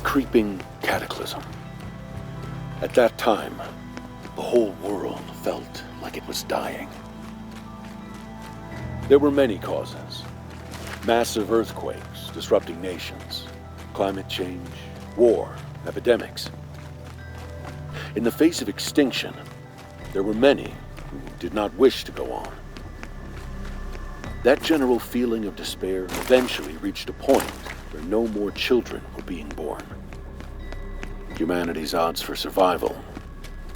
creeping cataclysm. At that time, the whole world felt like it was dying. There were many causes. Massive earthquakes disrupting nations, climate change, war, epidemics. In the face of extinction, there were many who did not wish to go on. That general feeling of despair eventually reached a point where no more children were being born. Humanity's odds for survival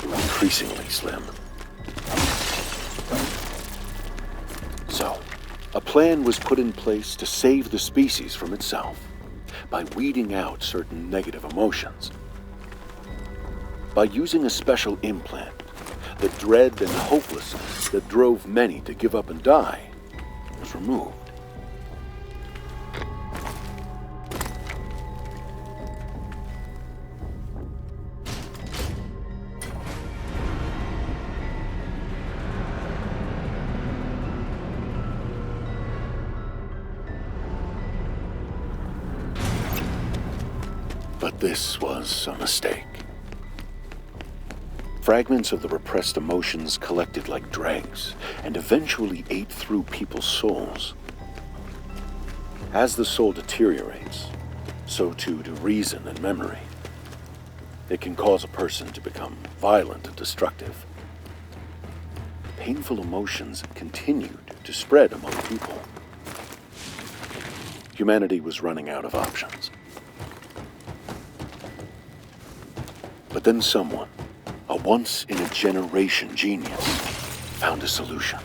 were increasingly slim. So, a plan was put in place to save the species from itself by weeding out certain negative emotions. By using a special implant, the dread and hopelessness that drove many to give up and die was removed. But this was a mistake. Fragments of the repressed emotions collected like dregs and eventually ate through people's souls. As the soul deteriorates, so too do reason and memory. It can cause a person to become violent and destructive. Painful emotions continued to spread among people. Humanity was running out of options. But then someone, a once-in-a-generation genius, found a solution.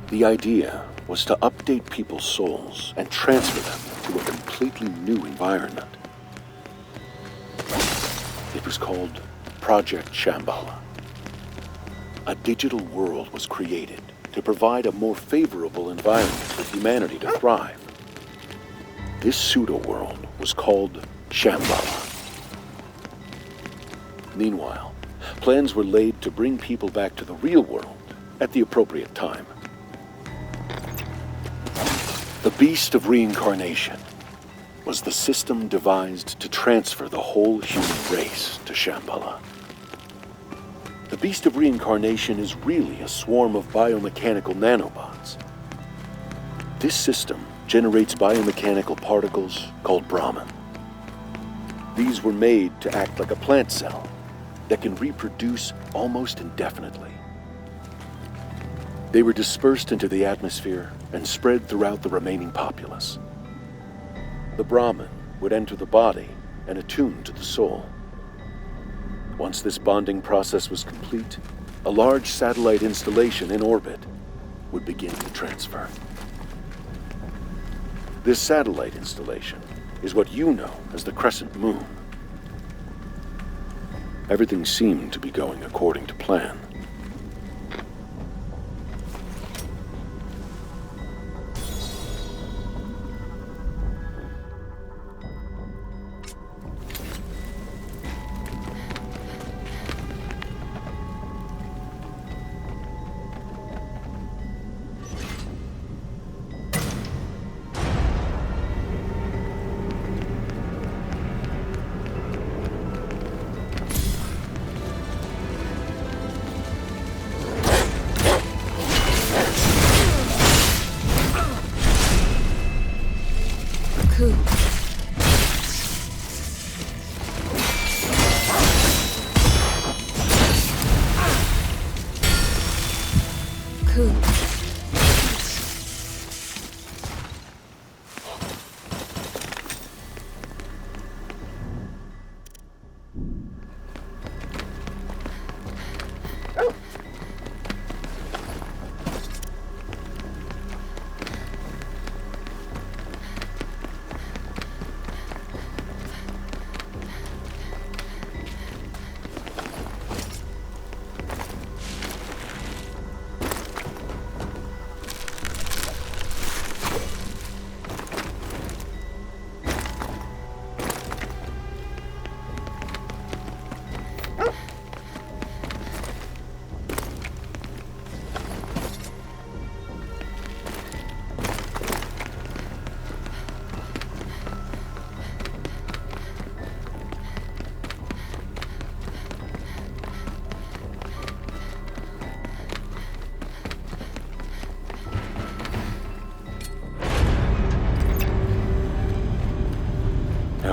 The idea was to update people's souls and transfer them to a completely new environment. It was called Project Shambhala. A digital world was created to provide a more favorable environment for humanity to thrive. This pseudo-world was called Shambhala. Meanwhile, plans were laid to bring people back to the real world at the appropriate time. The Beast of Reincarnation was the system devised to transfer the whole human race to Shambhala. The Beast of Reincarnation is really a swarm of biomechanical nanobots. This system generates biomechanical particles called Brahman. These were made to act like a plant cell that can reproduce almost indefinitely. They were dispersed into the atmosphere and spread throughout the remaining populace. The Brahman would enter the body and attune to the soul. Once this bonding process was complete, a large satellite installation in orbit would begin the transfer. This satellite installation is what you know as the Crescent Moon. Everything seemed to be going according to plan.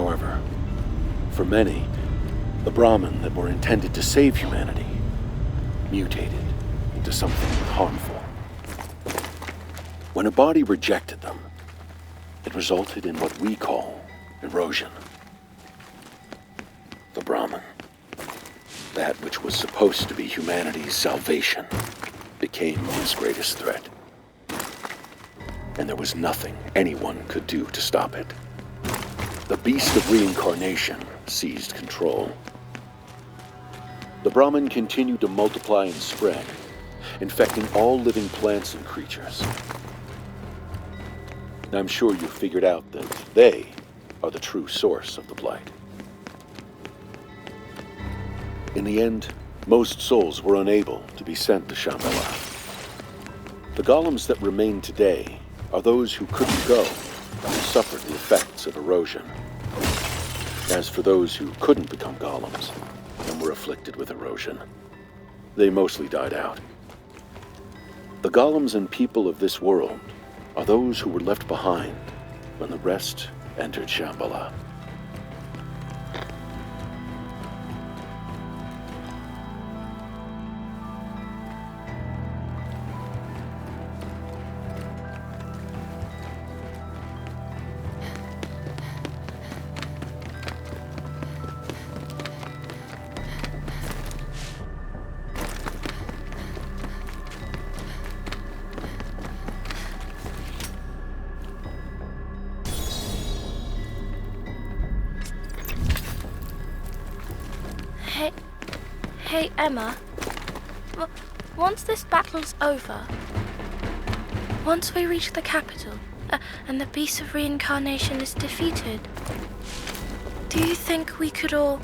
However, for many, the Brahmin that were intended to save humanity mutated into something harmful. When a body rejected them, it resulted in what we call erosion. The Brahmin, that which was supposed to be humanity's salvation, became his greatest threat. And there was nothing anyone could do to stop it. The beast of reincarnation seized control. The Brahmin continued to multiply and spread, infecting all living plants and creatures. I'm sure you've figured out that they are the true source of the blight. In the end, most souls were unable to be sent to Shambhala. The golems that remain today are those who couldn't go and suffered the effects of erosion. As for those who couldn't become golems and were afflicted with erosion, they mostly died out. The golems and people of this world are those who were left behind when the rest entered Shambhala. Hey, Emma. Once this battle's over, once we reach the capital, and the beast of reincarnation is defeated, do you think we could all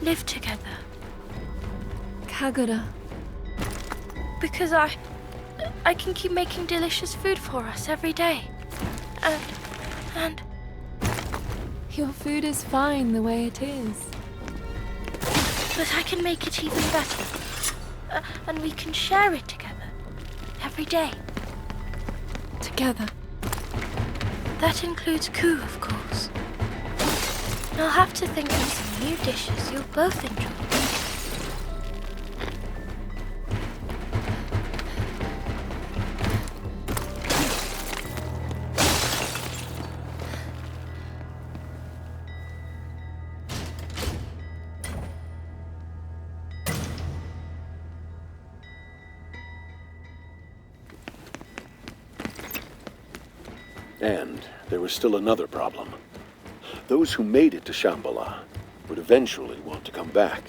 live together? Kagura. Because I can keep making delicious food for us every day. And... Your food is fine the way it is. But I can make it even better. And we can share it together. Every day. Together. That includes Ku, of course. I'll have to think of some new dishes you'll both enjoy. And there was still another problem. Those who made it to Shambhala would eventually want to come back.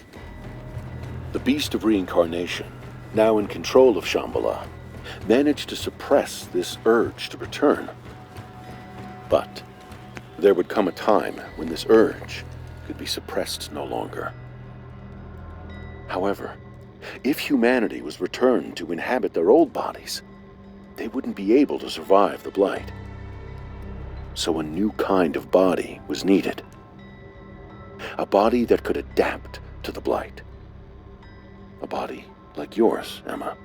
The beast of reincarnation, now in control of Shambhala, managed to suppress this urge to return. But there would come a time when this urge could be suppressed no longer. However, if humanity was returned to inhabit their old bodies, they wouldn't be able to survive the blight. So a new kind of body was needed. A body that could adapt to the blight. A body like yours, Emma.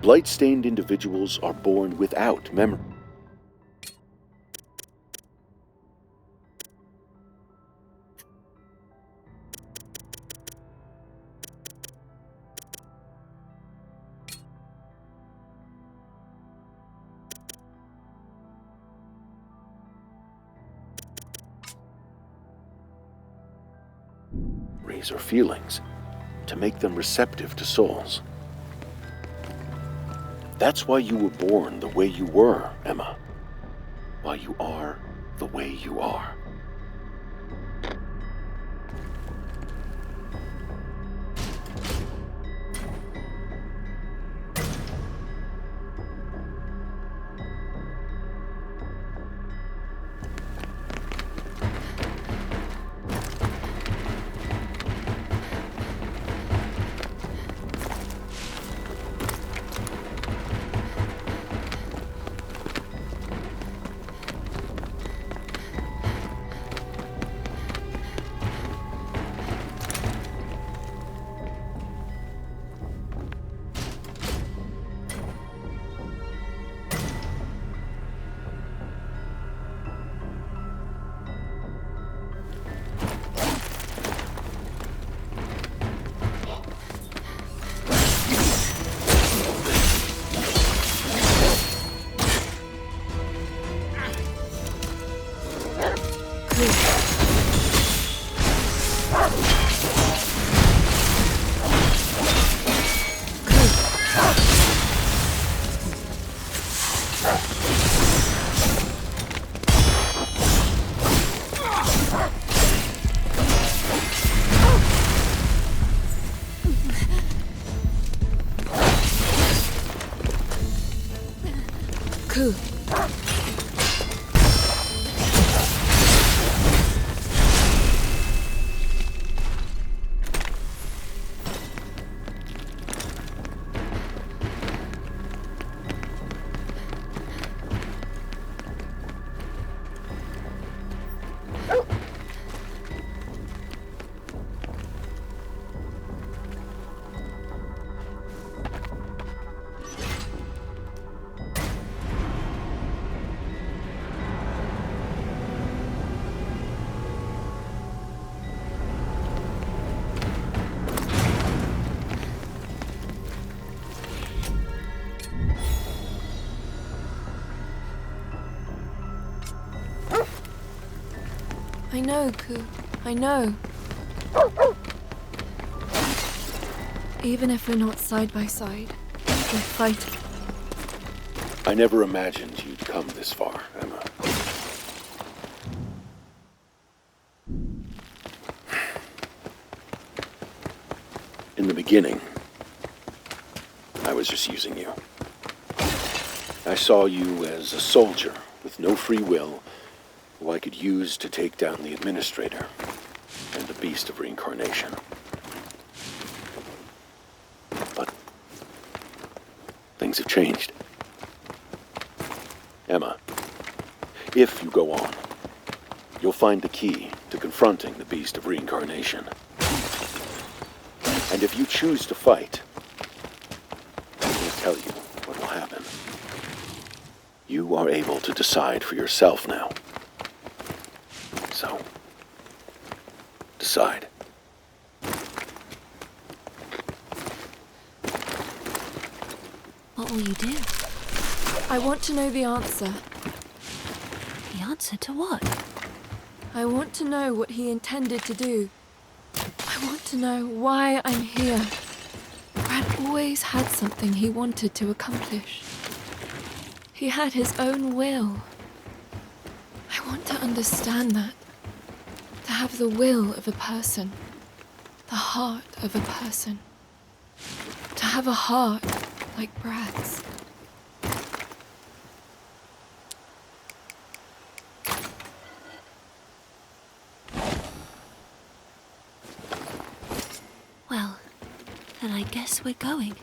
Blight-stained individuals are born without memory. Or feelings to make them receptive to souls. That's why you were born the way you were, Emma. Why you are the way you are. Cool. I know, Ku. I know. Even if we're not side by side, we're fighting. I never imagined you'd come this far, Emma. In the beginning, I was just using you. I saw you as a soldier with no free will who I could use to take down the Administrator and the Beast of Reincarnation. But things have changed. Emma, if you go on, you'll find the key to confronting the Beast of Reincarnation. And if you choose to fight, I will tell you what will happen. You are able to decide for yourself now. So, decide. What will you do? I want to know the answer. The answer to what? I want to know what he intended to do. I want to know why I'm here. Brad always had something he wanted to accomplish. He had his own will. I want to understand that. To have the will of a person. The heart of a person. To have a heart like Brad's. Well, then I guess we're going.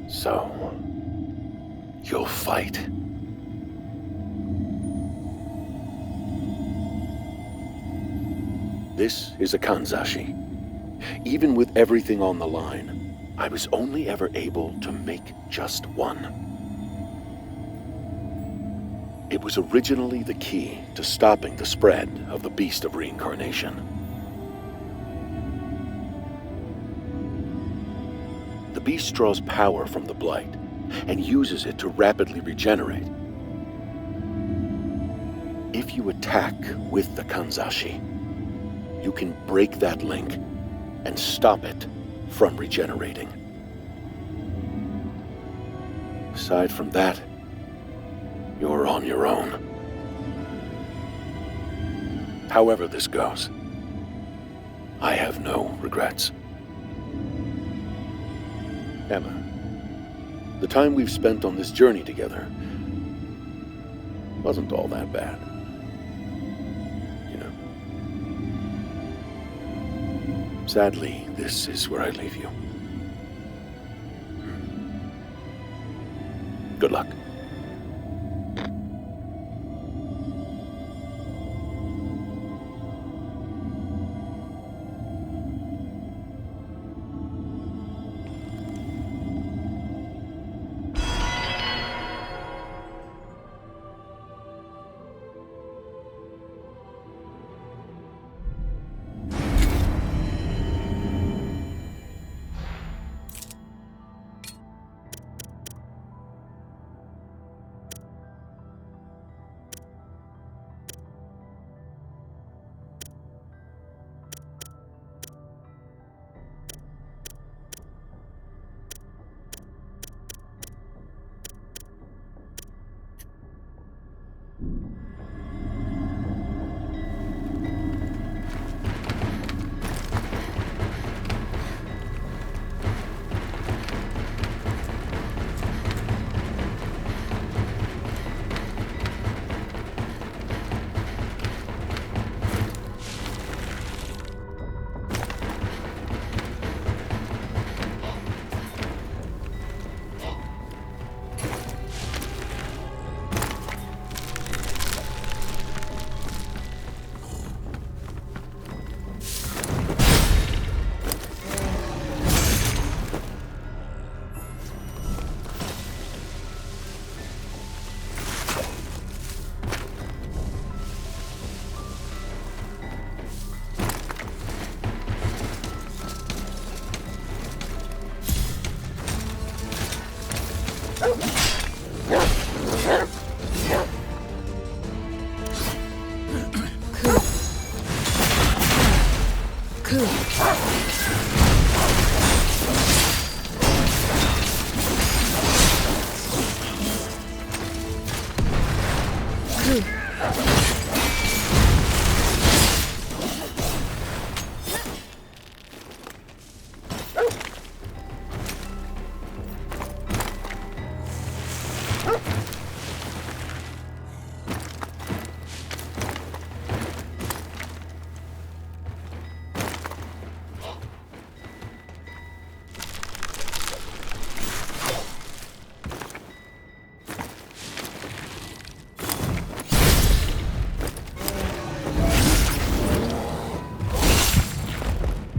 So, you'll fight. This is a kanzashi. Even with everything on the line, I was only ever able to make just one. It was originally the key to stopping the spread of the Beast of Reincarnation. The beast draws power from the blight and uses it to rapidly regenerate. If you attack with the kanzashi, you can break that link and stop it from regenerating. Aside from that, you're on your own. However this goes, I have no regrets. Emma, the time we've spent on this journey together wasn't all that bad. You know. Sadly, this is where I leave you. Good luck.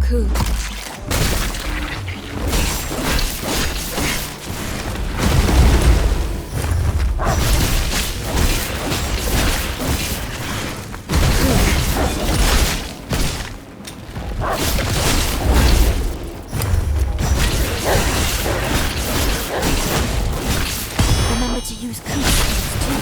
Cool. Remember to use cookies too.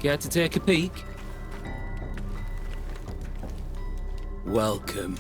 Care to take a peek? Welcome.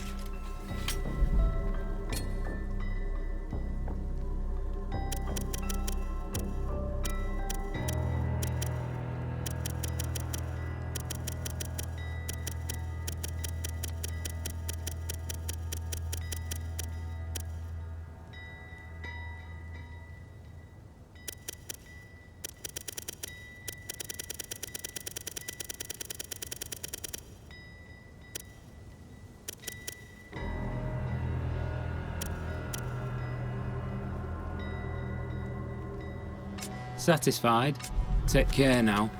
Satisfied? Take care now.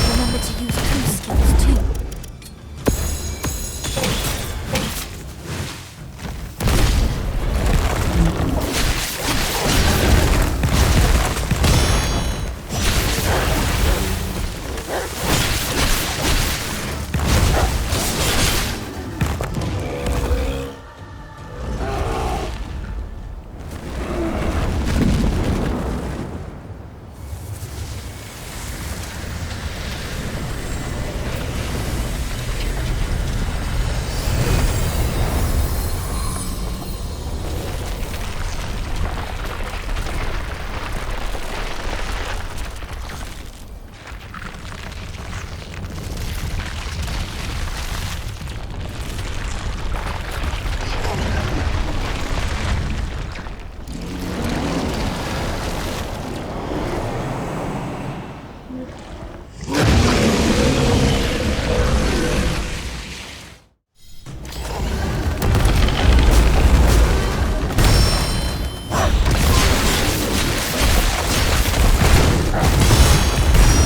Remember to use coup skills too.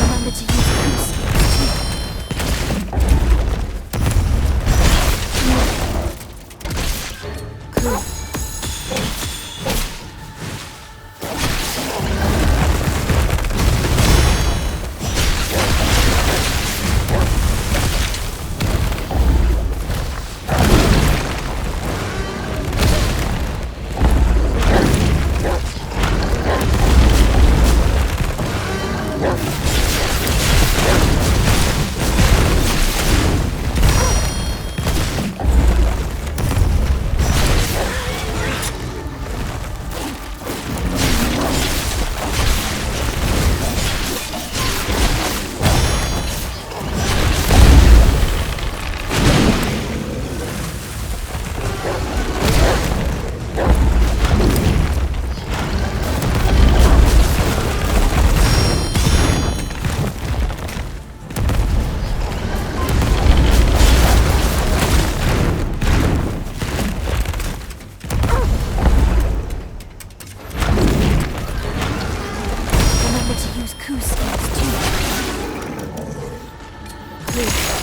Remember to use coup skills too. Coup. Remember to use coup skills too. Coup.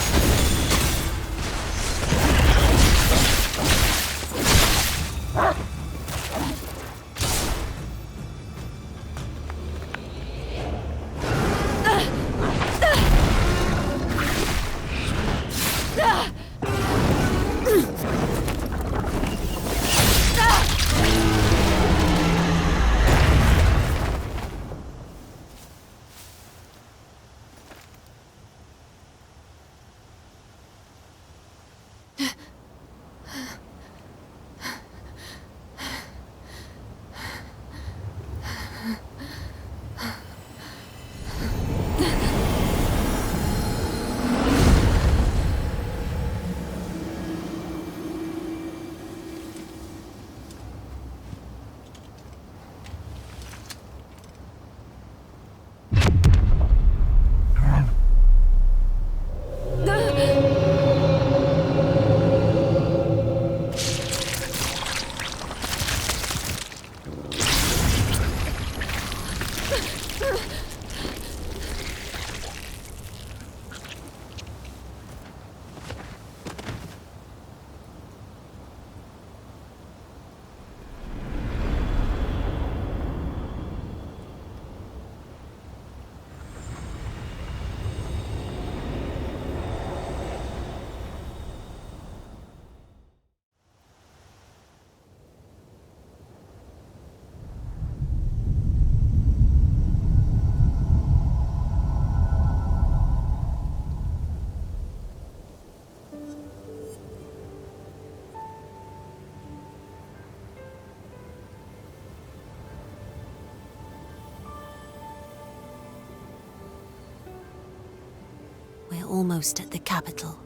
almost at the capital.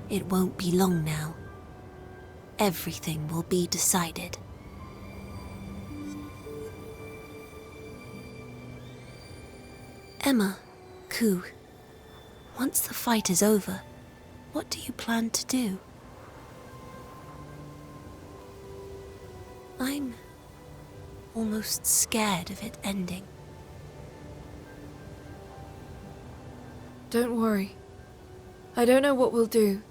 It won't be long now. Everything will be decided. Emma, Ku, once the fight is over, what do you plan to do? I'm almost scared of it ending. Don't worry. I don't know what we'll do,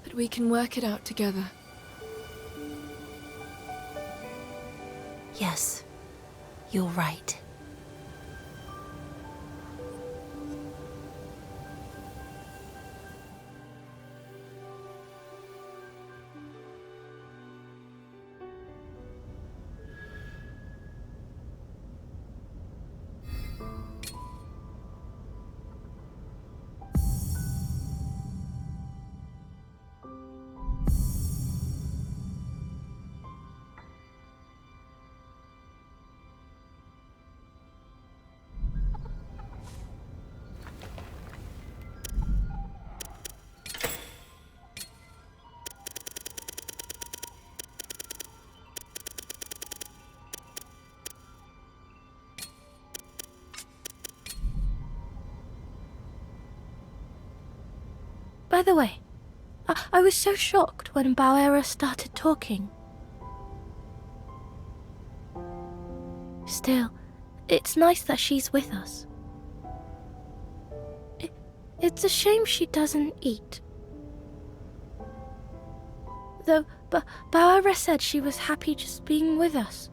but we can work it out together. Yes, you're right. By the way, I was so shocked when Bauera started talking. Still, it's nice that she's with us. It's a shame she doesn't eat. Though, Bauera said she was happy just being with us.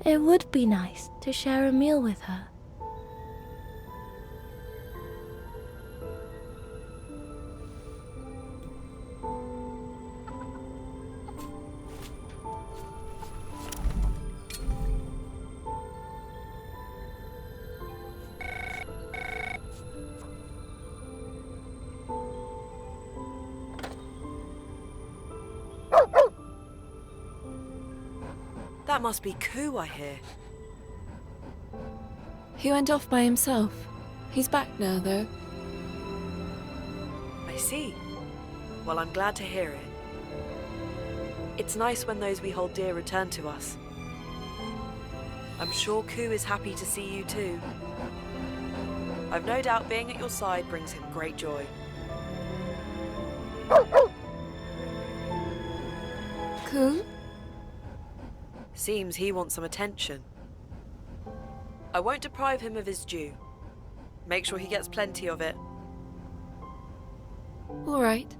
It would be nice to share a meal with her. That must be Ku, I hear. He went off by himself. He's back now, though. I see. Well, I'm glad to hear it. It's nice when those we hold dear return to us. I'm sure Ku is happy to see you too. I've no doubt being at your side brings him great joy. Ku? Seems he wants some attention. I won't deprive him of his due. Make sure he gets plenty of it. All right.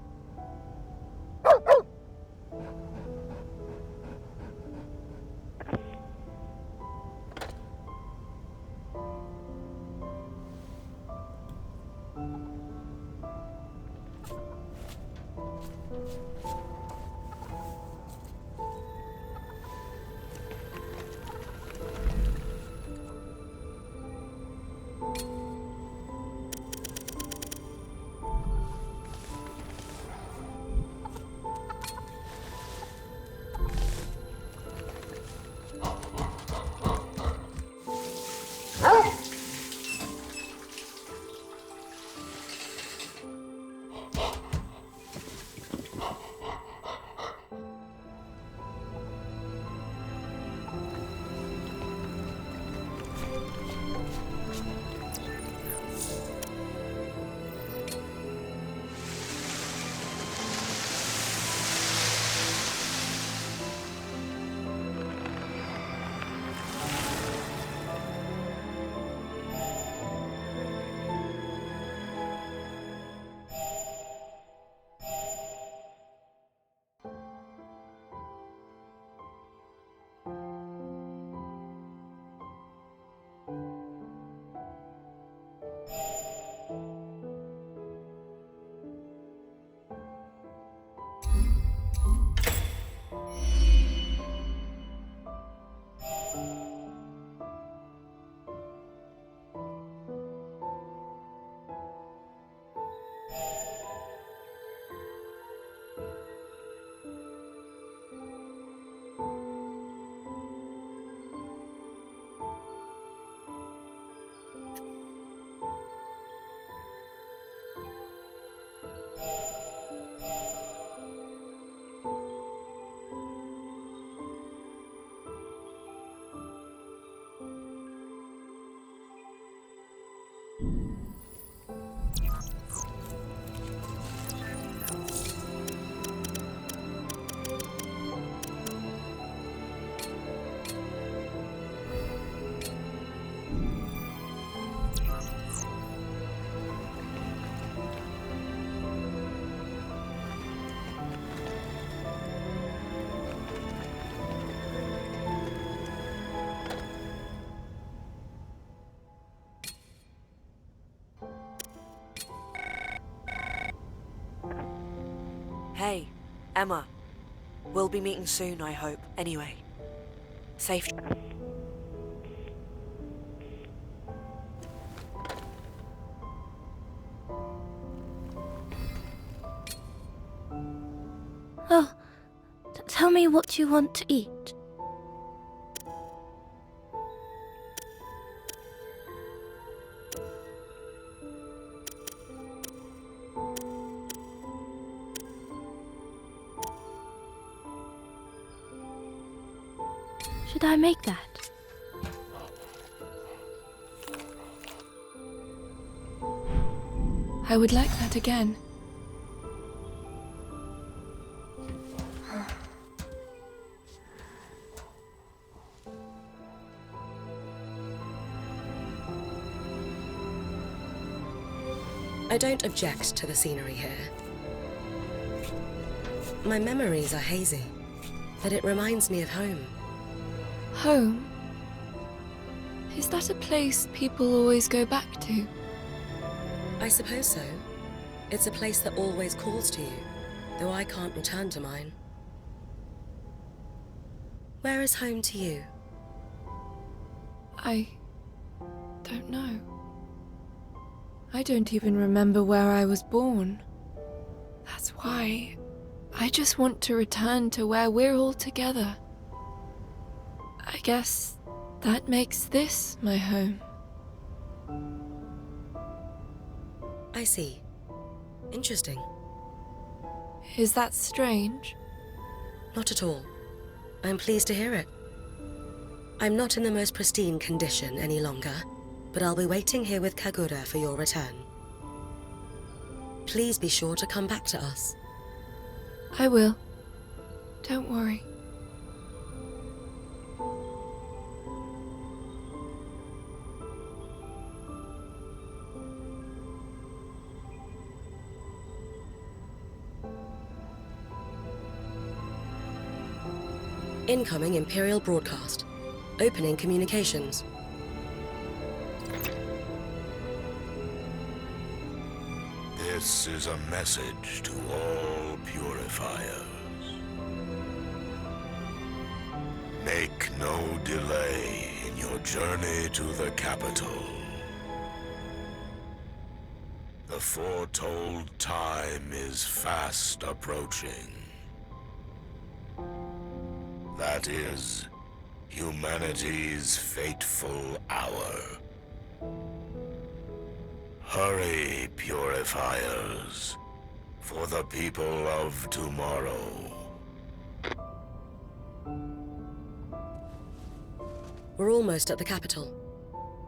Hey, Emma. We'll be meeting soon, I hope. Anyway, safe. Oh, tell me what you want to eat. Should I make that? I would like that again. I don't object to the scenery here. My memories are hazy, but it reminds me of home. Home? Is that a place people always go back to? I suppose so. It's a place that always calls to you, though I can't return to mine. Where is home to you? I don't know. I don't even remember where I was born. That's why I just want to return to where we're all together. I guess that makes this my home. I see. Interesting. Is that strange? Not at all. I'm pleased to hear it. I'm not in the most pristine condition any longer, but I'll be waiting here with Kagura for your return. Please be sure to come back to us. I will. Don't worry. Incoming Imperial broadcast. Opening communications. This is a message to all purifiers. Make no delay in your journey to the capital. The foretold time is fast approaching. That is humanity's fateful hour. Hurry, purifiers, for the people of tomorrow. We're almost at the capital.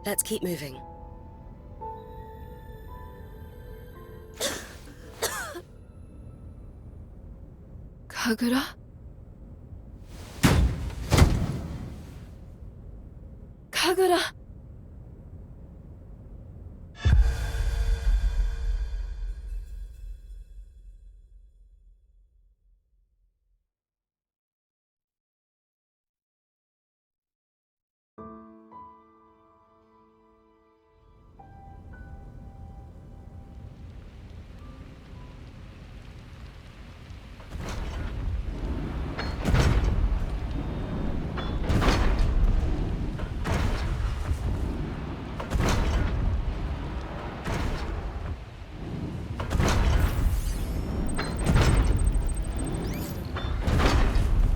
Let's keep moving. Kagura? Kagura!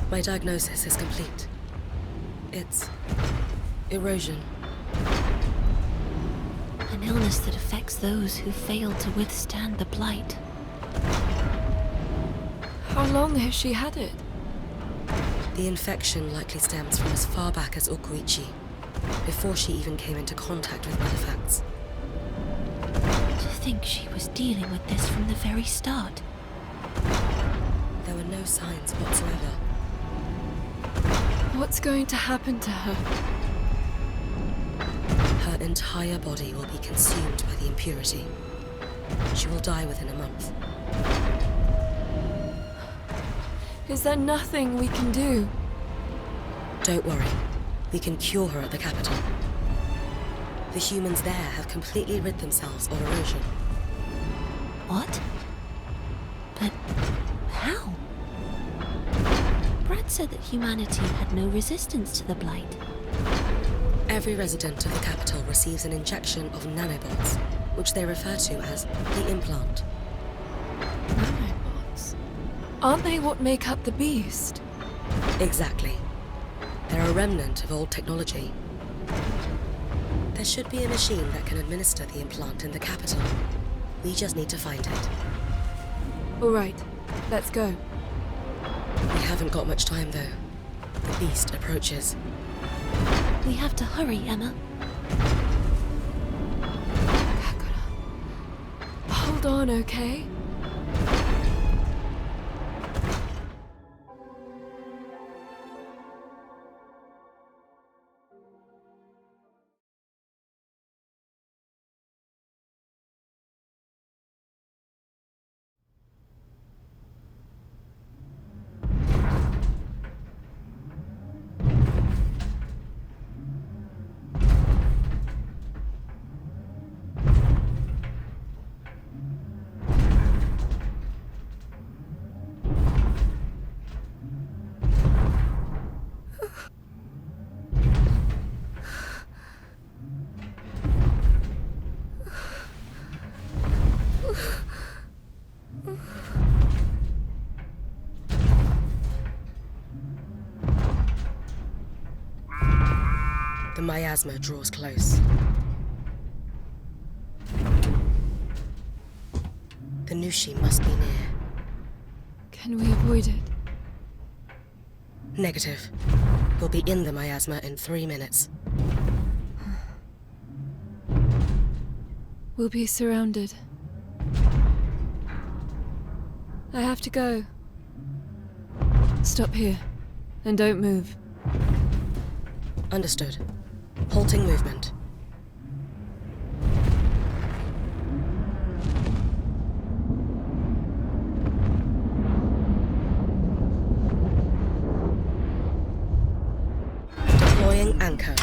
My diagnosis is complete. It's erosion. An illness that affects those who fail to withstand the blight. How long has she had it? The infection likely stems from as far back as Okuichi, before she even came into contact with artifacts. To think she was dealing with this from the very start. There were no signs whatsoever. What's going to happen to her? Her entire body will be consumed by the impurity. She will die within a month. Is there nothing we can do? Don't worry. We can cure her at the capital. The humans there have completely rid themselves of erosion. What? But how? it said that humanity had no resistance to the Blight. Every resident of the capital receives an injection of nanobots, which they refer to as the implant. Nanobots? Aren't they what make up the beast? Exactly. They're a remnant of old technology. There should be a machine that can administer the implant in the capital. We just need to find it. All right, let's go. We haven't got much time, though. The beast approaches. We have to hurry, Emma. Hold on, okay? The miasma draws close. The Nushi must be near. Can we avoid it? Negative. We'll be in the miasma in 3 minutes. We'll be surrounded. I have to go. Stop here, and don't move. Understood. Halting movement. Deploying anchor.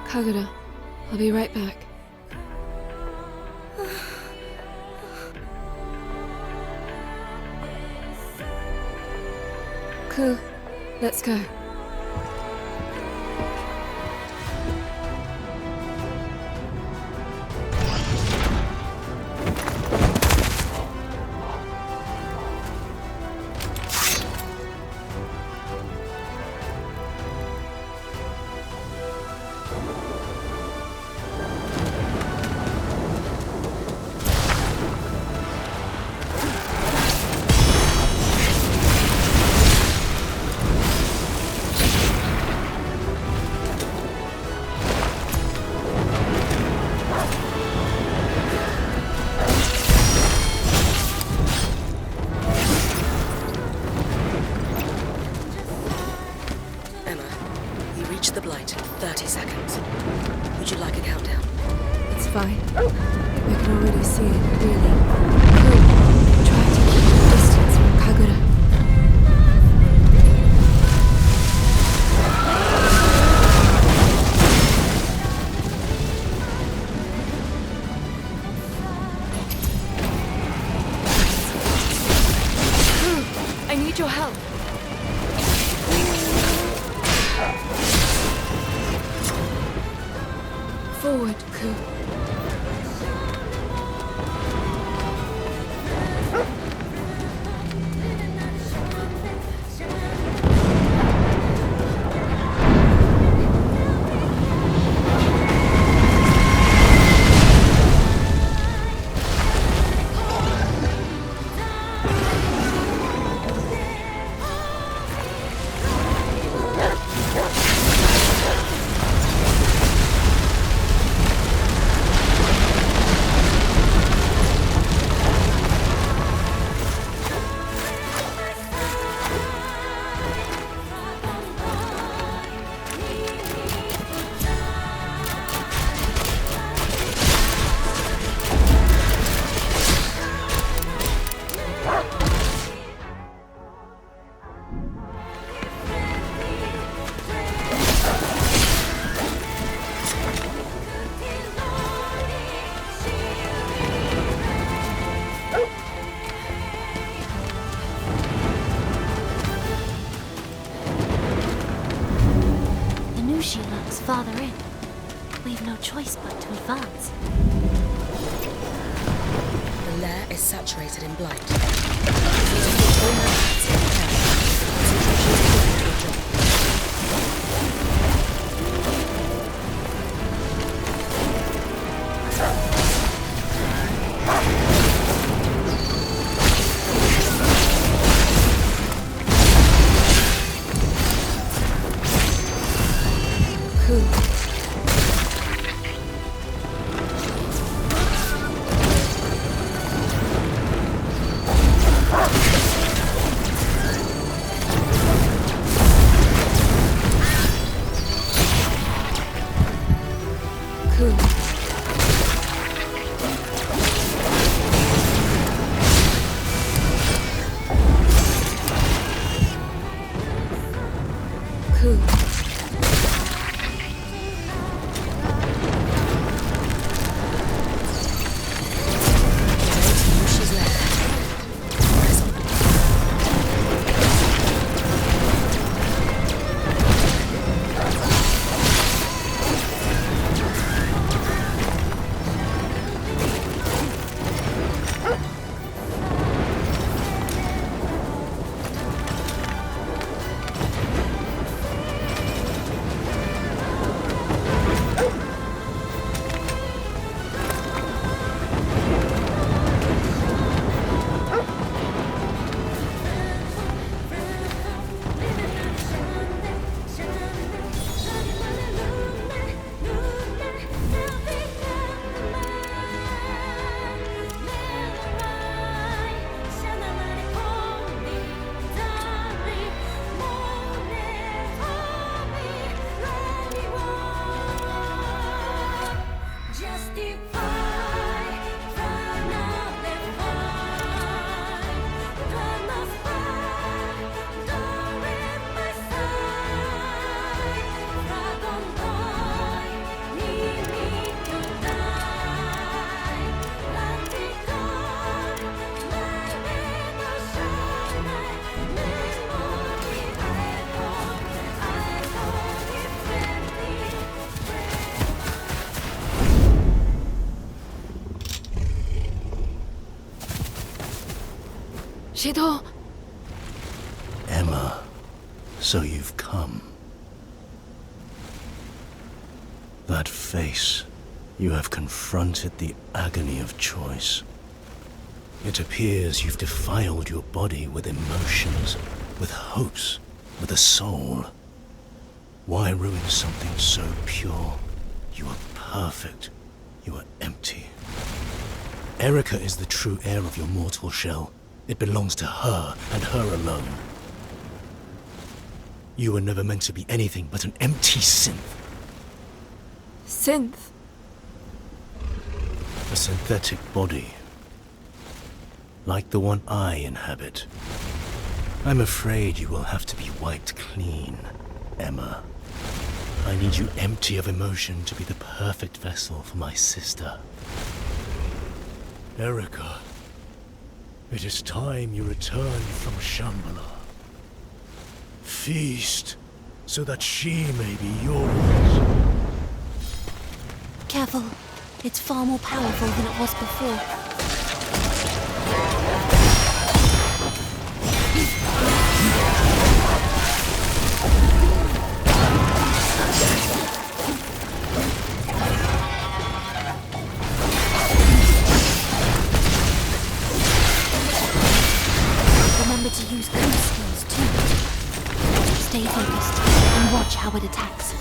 Kagura, I'll be right back. Cool. Let's go. The Blight in 30 seconds. Would you like a countdown? It's fine. I can already see it clearly. Cool. Try to keep your distance from Kagura. I need your help. Forward, Ku. she lurks farther in. We've no choice but to advance. The lair is saturated in blight. We need to keep all manpower in the area. Concentration is critical to the job. Shido! Emma, so you've come. That face, you have confronted the agony of choice. It appears you've defiled your body with emotions, with hopes, with a soul. Why ruin something so pure? You are perfect. You are empty. Erica is the true heir of your mortal shell. It belongs to her, and her alone. You were never meant to be anything but an empty synth. Synth? A synthetic body. Like the one I inhabit. I'm afraid you will have to be wiped clean, Emma. I need you empty of emotion to be the perfect vessel for my sister. Erica. It is time you return from Shambhala. Feast, so that she may be yours. Careful. It's far more powerful than it was before. Remember to use those skills too. Stay focused and watch how it attacks.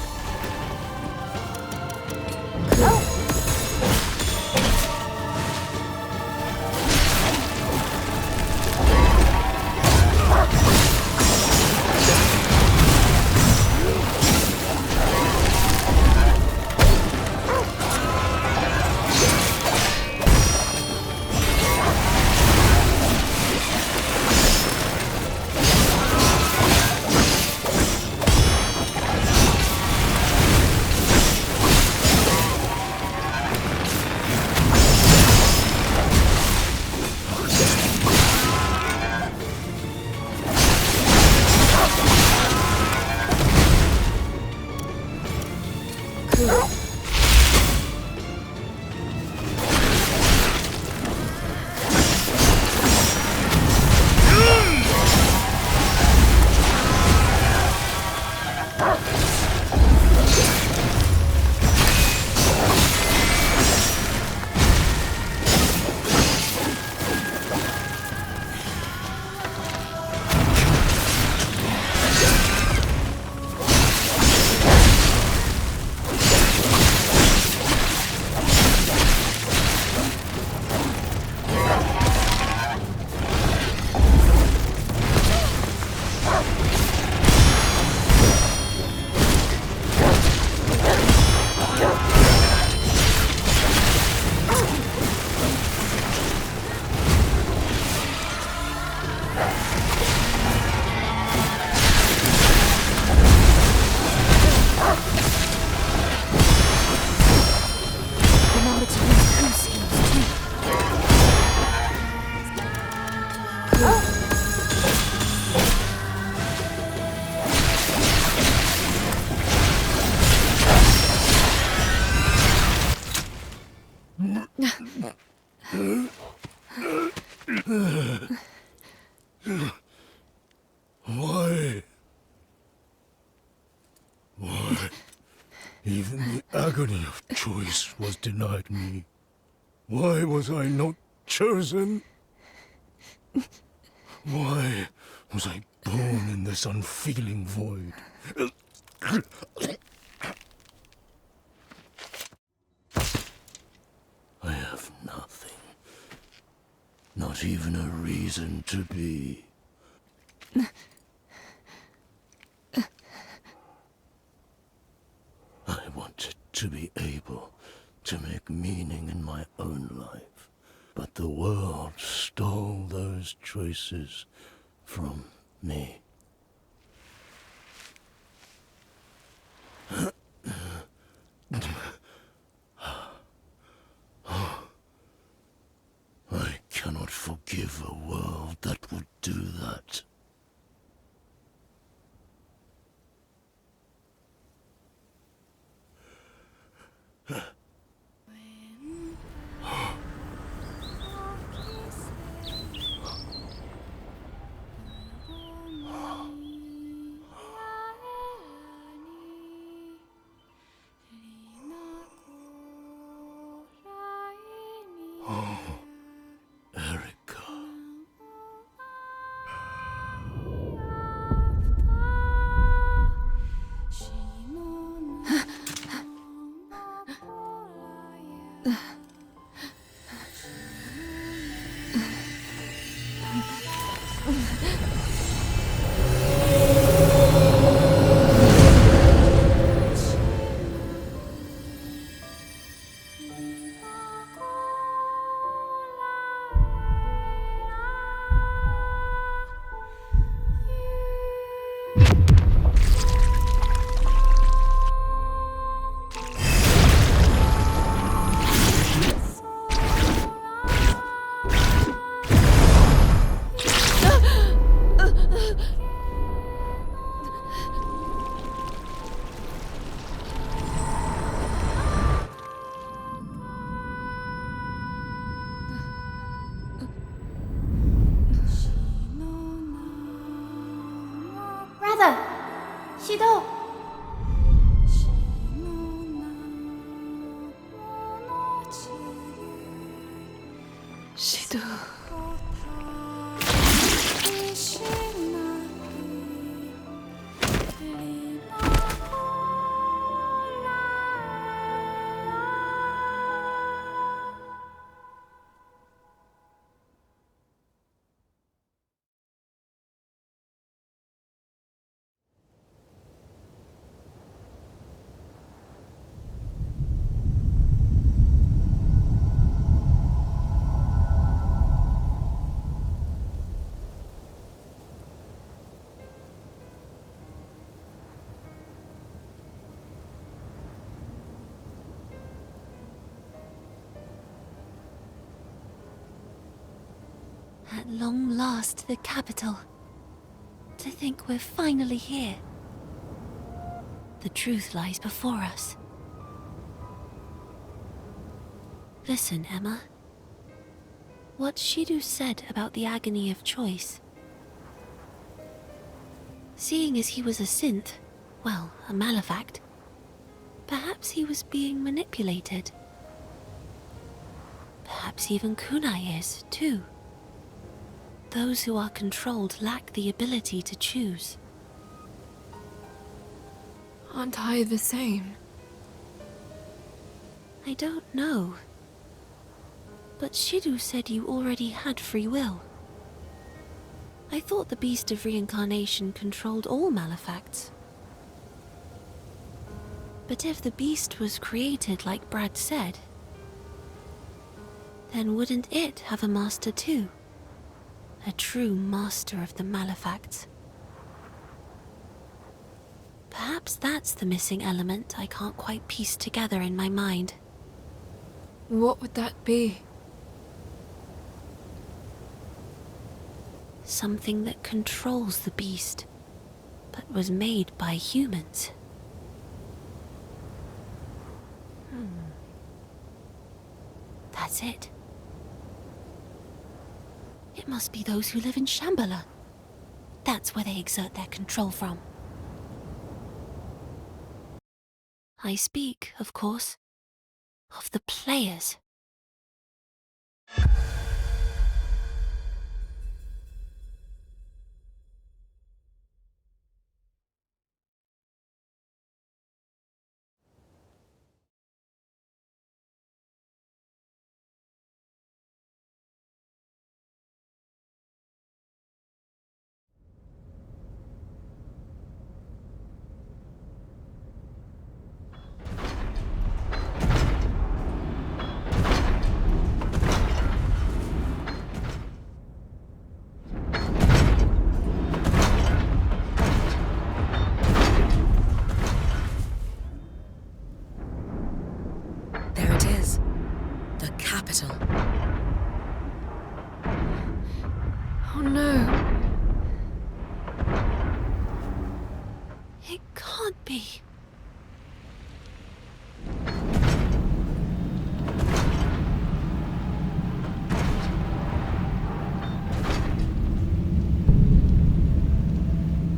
Even the agony of choice was denied me. Why was I not chosen? Why was I born in this unfeeling void? I have nothing. Not even a reason to be. I wanted to be able to make meaning in my own life, but the world stole those choices from me. I cannot forgive a world that would do that. Erica. Brother! Shido! Shido. At long last, the capital. To think we're finally here. The truth lies before us. Listen, Emma. What Shidu said about the agony of choice. Seeing as he was a synth, well, a malefact, perhaps he was being manipulated. Perhaps even Kunai is, too. Those who are controlled lack the ability to choose. Aren't I the same? I don't know. But Shidu said you already had free will. I thought the Beast of Reincarnation controlled all malefacts. But if the beast was created like Brad said, then wouldn't it have a master too? A true master of the malefacts. Perhaps that's the missing element I can't quite piece together in my mind. What would that be? Something that controls the beast, but was made by humans. That's it. It must be those who live in Shambhala. That's where they exert their control from. I speak, of course, of the players. There it is. The capital. Oh no. It can't be.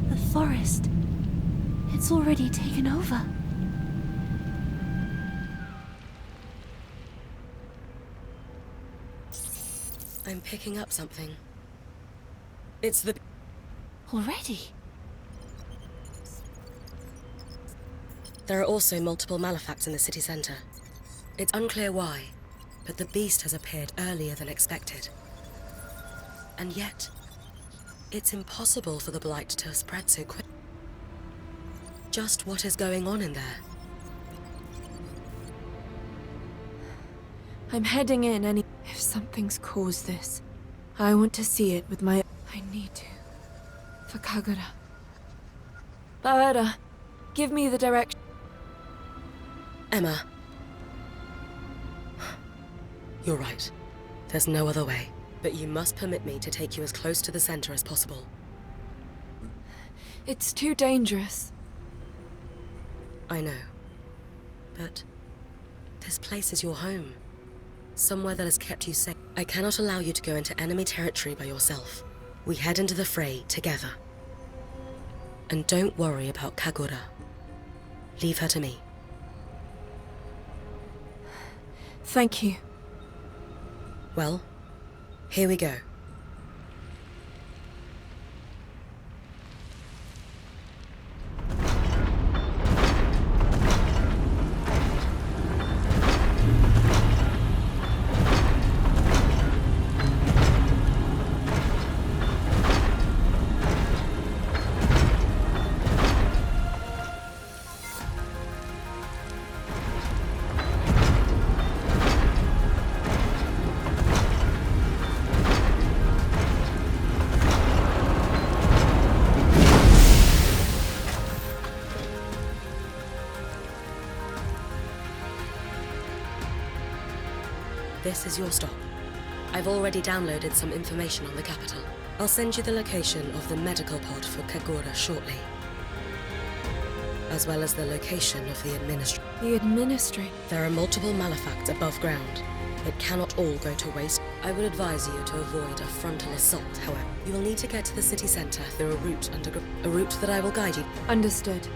The forest. It's already taken over. I'm picking up something. It's the... Already? There are also multiple malefacts in the city center. It's unclear why, but the beast has appeared earlier than expected. And yet, it's impossible for the blight to have spread so quick. Just what is going on in there? I'm heading in any... If something's caused this, I want to see it with my... I need to. For Kagura. Bawera, give me the direction. Emma. You're right. There's no other way. But you must permit me to take you as close to the center as possible. It's too dangerous. I know. But this place is your home. Somewhere that has kept you safe. I cannot allow you to go into enemy territory by yourself. We head into the fray together. And don't worry about Kagura. Leave her to me. Thank you. Well, here we go. This is your stop. I've already downloaded some information on the capital. I'll send you the location of the medical pod for Kagura shortly. As well as the location of the administrator. The administrator? There are multiple malefacts above ground. It cannot all go to waste. I would advise you to avoid a frontal assault, however. You will need to get to the city center through a route underground. A route that I will guide you. Understood.